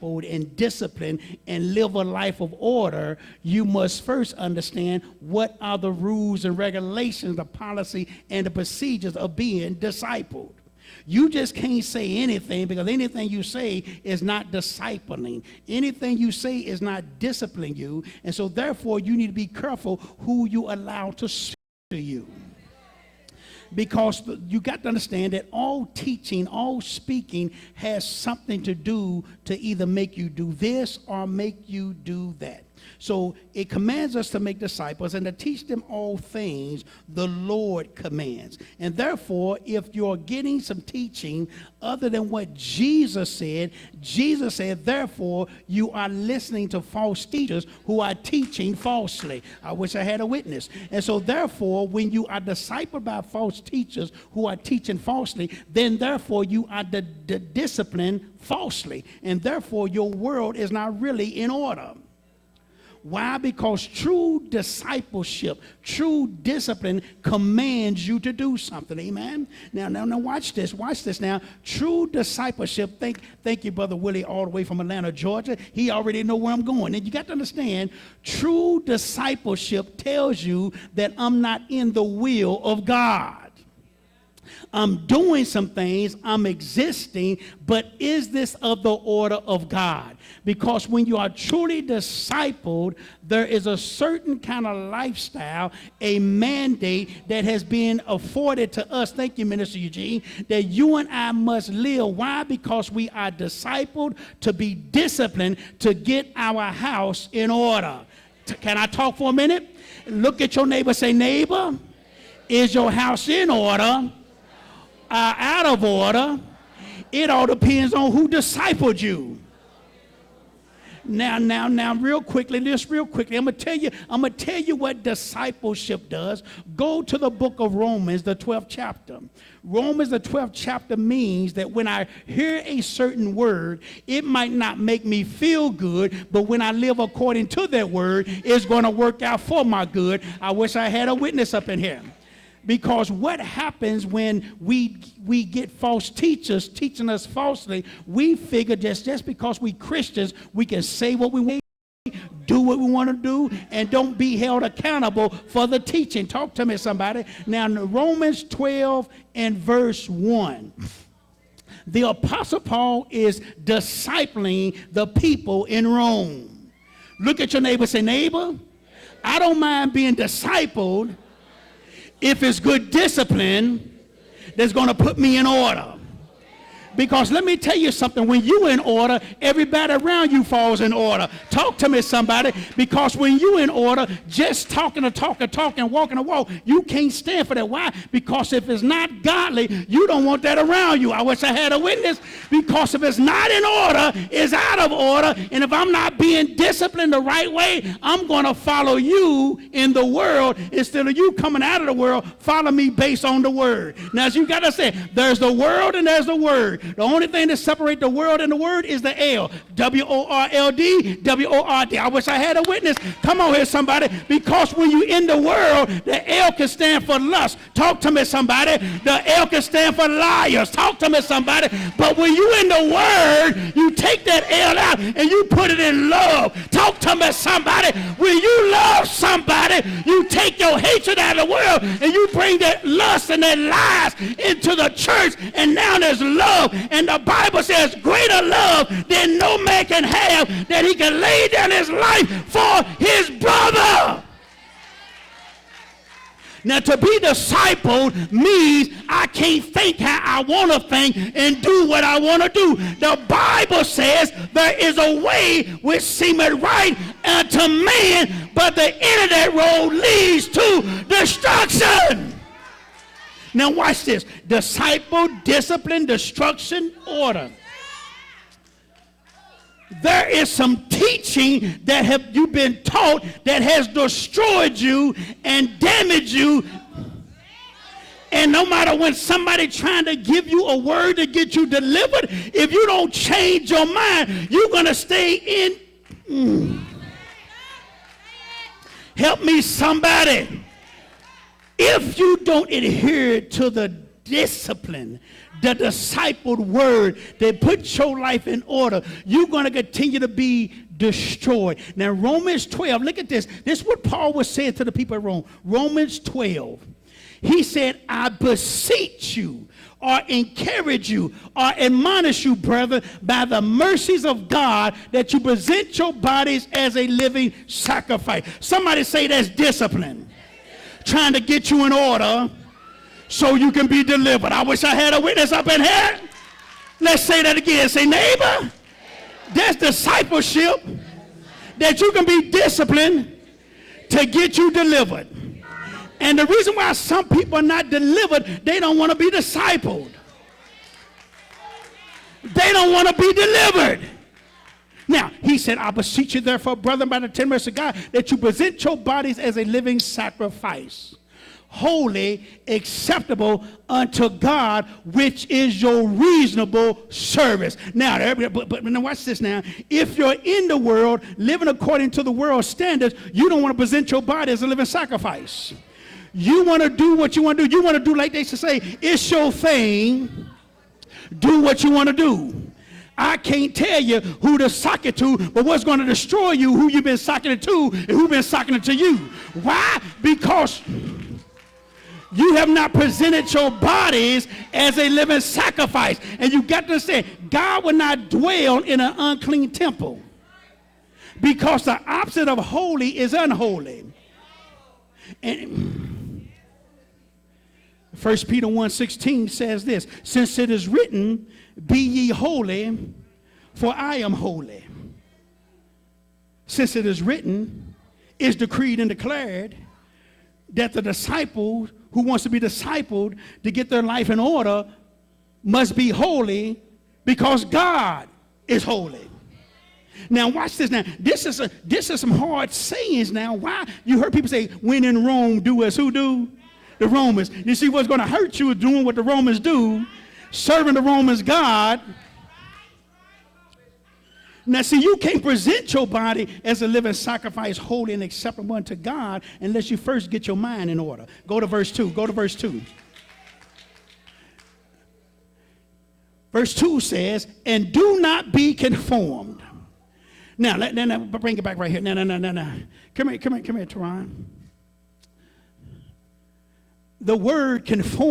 and discipline and live a life of order, you must first understand what are the rules and regulations, the policy and the procedures of being discipled. You just can't say anything, because anything you say is not discipling. Anything you say is not disciplining you. And so therefore you need to be careful who you allow to speak to you. Because you got to understand that all teaching, all speaking has something to do to either make you do this or make you do that. So it commands us to make disciples and to teach them all things the Lord commands. And therefore, if you're getting some teaching other than what Jesus said, therefore, you are listening to false teachers who are teaching falsely. I wish I had a witness. And so therefore, when you are discipled by false teachers who are teaching falsely, then therefore you are disciplined falsely. And therefore, your world is not really in order. Why? Because true discipleship, true discipline commands you to do something. Amen. Now watch this. Watch this now. True discipleship. Thank you, Brother Willie, all the way from Atlanta, Georgia. He already know where I'm going. And you got to understand, true discipleship tells you that I'm not in the will of God. I'm doing some things, I'm existing, but is this of the order of God? Because when you are truly discipled, there is a certain kind of lifestyle, a mandate that has been afforded to us, thank you, Minister Eugene, that you and I must live. Why? Because we are discipled to be disciplined to get our house in order. Can I talk for a minute? Look at your neighbor, say, neighbor, is your house in order? Out of order? It all depends on who discipled you. Now, real quickly, I'm gonna tell you what discipleship does. Go to the book of Romans, the 12th chapter. Romans, the 12th chapter means that when I hear a certain word, it might not make me feel good, but when I live according to that word, it's gonna work out for my good. I wish I had a witness up in here. Because what happens when we get false teachers teaching us falsely, we figure just because we Christians, we can say what we want, do what we want to do, and don't be held accountable for the teaching. Talk to me, somebody. Now, in Romans 12 and verse 1, the Apostle Paul is discipling the people in Rome. Look at your neighbor, say, neighbor, I don't mind being discipled if it's good discipline that's going to put me in order. Because let me tell you something, when you're in order, everybody around you falls in order. Talk to me, somebody, because when you're in order, just talking a talk and walking a walk, you can't stand for that. Why? Because if it's not godly, you don't want that around you. I wish I had a witness, because if it's not in order, it's out of order, and if I'm not being disciplined the right way, I'm going to follow you in the world instead of you coming out of the world. Follow me based on the word. Now, as you got to say, there's the world and there's the word. The only thing that separates the world and the word is the L. W-O-R-L-D, W-O-R-D. I wish I had a witness. Come on here, somebody. Because when you're in the world, the L can stand for lust. Talk to me, somebody. The L can stand for liars. Talk to me, somebody. But when you're in the word, you take that L out and you put it in love. Talk to me, somebody. When you love somebody, you take your hatred out of the world and you bring that lust and that lies into the church, and now there's love. And the Bible says greater love than no man can have, that he can lay down his life for his brother. Now, to be discipled means I can't think how I want to think and do what I want to do. The Bible says there is a way which seemeth right unto man, but the end of that road leads to destruction. Now watch this. Disciple, discipline, destruction, order. There is some teaching that you've been taught that has destroyed you and damaged you. And no matter when somebody trying to give you a word to get you delivered, if you don't change your mind, you're going to stay in. Help me, somebody. If you don't adhere to the discipline, the discipled word that puts your life in order, you're going to continue to be destroyed. Now, Romans 12, look at this. This is what Paul was saying to the people at Rome. Romans 12. He said, I beseech you, or encourage you, or admonish you, brother, by the mercies of God, that you present your bodies as a living sacrifice. Somebody say that's discipline. Trying to get you in order so you can be delivered. I wish I had a witness up in here. Let's say that again. Say, neighbor, that's discipleship, that you can be disciplined to get you delivered. And the reason why some people are not delivered, they don't want to be discipled. They don't want to be delivered. Now, he said, I beseech you therefore, brethren, by the tender mercies of God, that you present your bodies as a living sacrifice, holy, acceptable unto God, which is your reasonable service. Now, but now watch this now. If you're in the world, living according to the world's standards, you don't want to present your body as a living sacrifice. You want to do what you want to do. You want to do like they should say, it's your thing. Do what you want to do. I can't tell you who to sock it to, but what's going to destroy you, who you've been socking it to, and who's been socking it to you. Why? Because you have not presented your bodies as a living sacrifice. And you got to say, God will not dwell in an unclean temple, because the opposite of holy is unholy. And 1 Peter 1:16 says this, since it is written, be ye holy, for I am holy. Since it is written, it's decreed and declared that the disciple who wants to be discipled to get their life in order must be holy, because God is holy. Now watch this. Now this is some hard sayings. Now why you heard people say, when in Rome, do as who do? The Romans. You see, what's going to hurt you is doing what the Romans do, serving the Romans God. Now see, you can't present your body as a living sacrifice, holy and acceptable unto God, unless you first get your mind in order. Go to verse 2. Go to verse 2. Verse 2 says, and do not be conformed. Now, bring it back right here. No. Come here, Teron. The word conform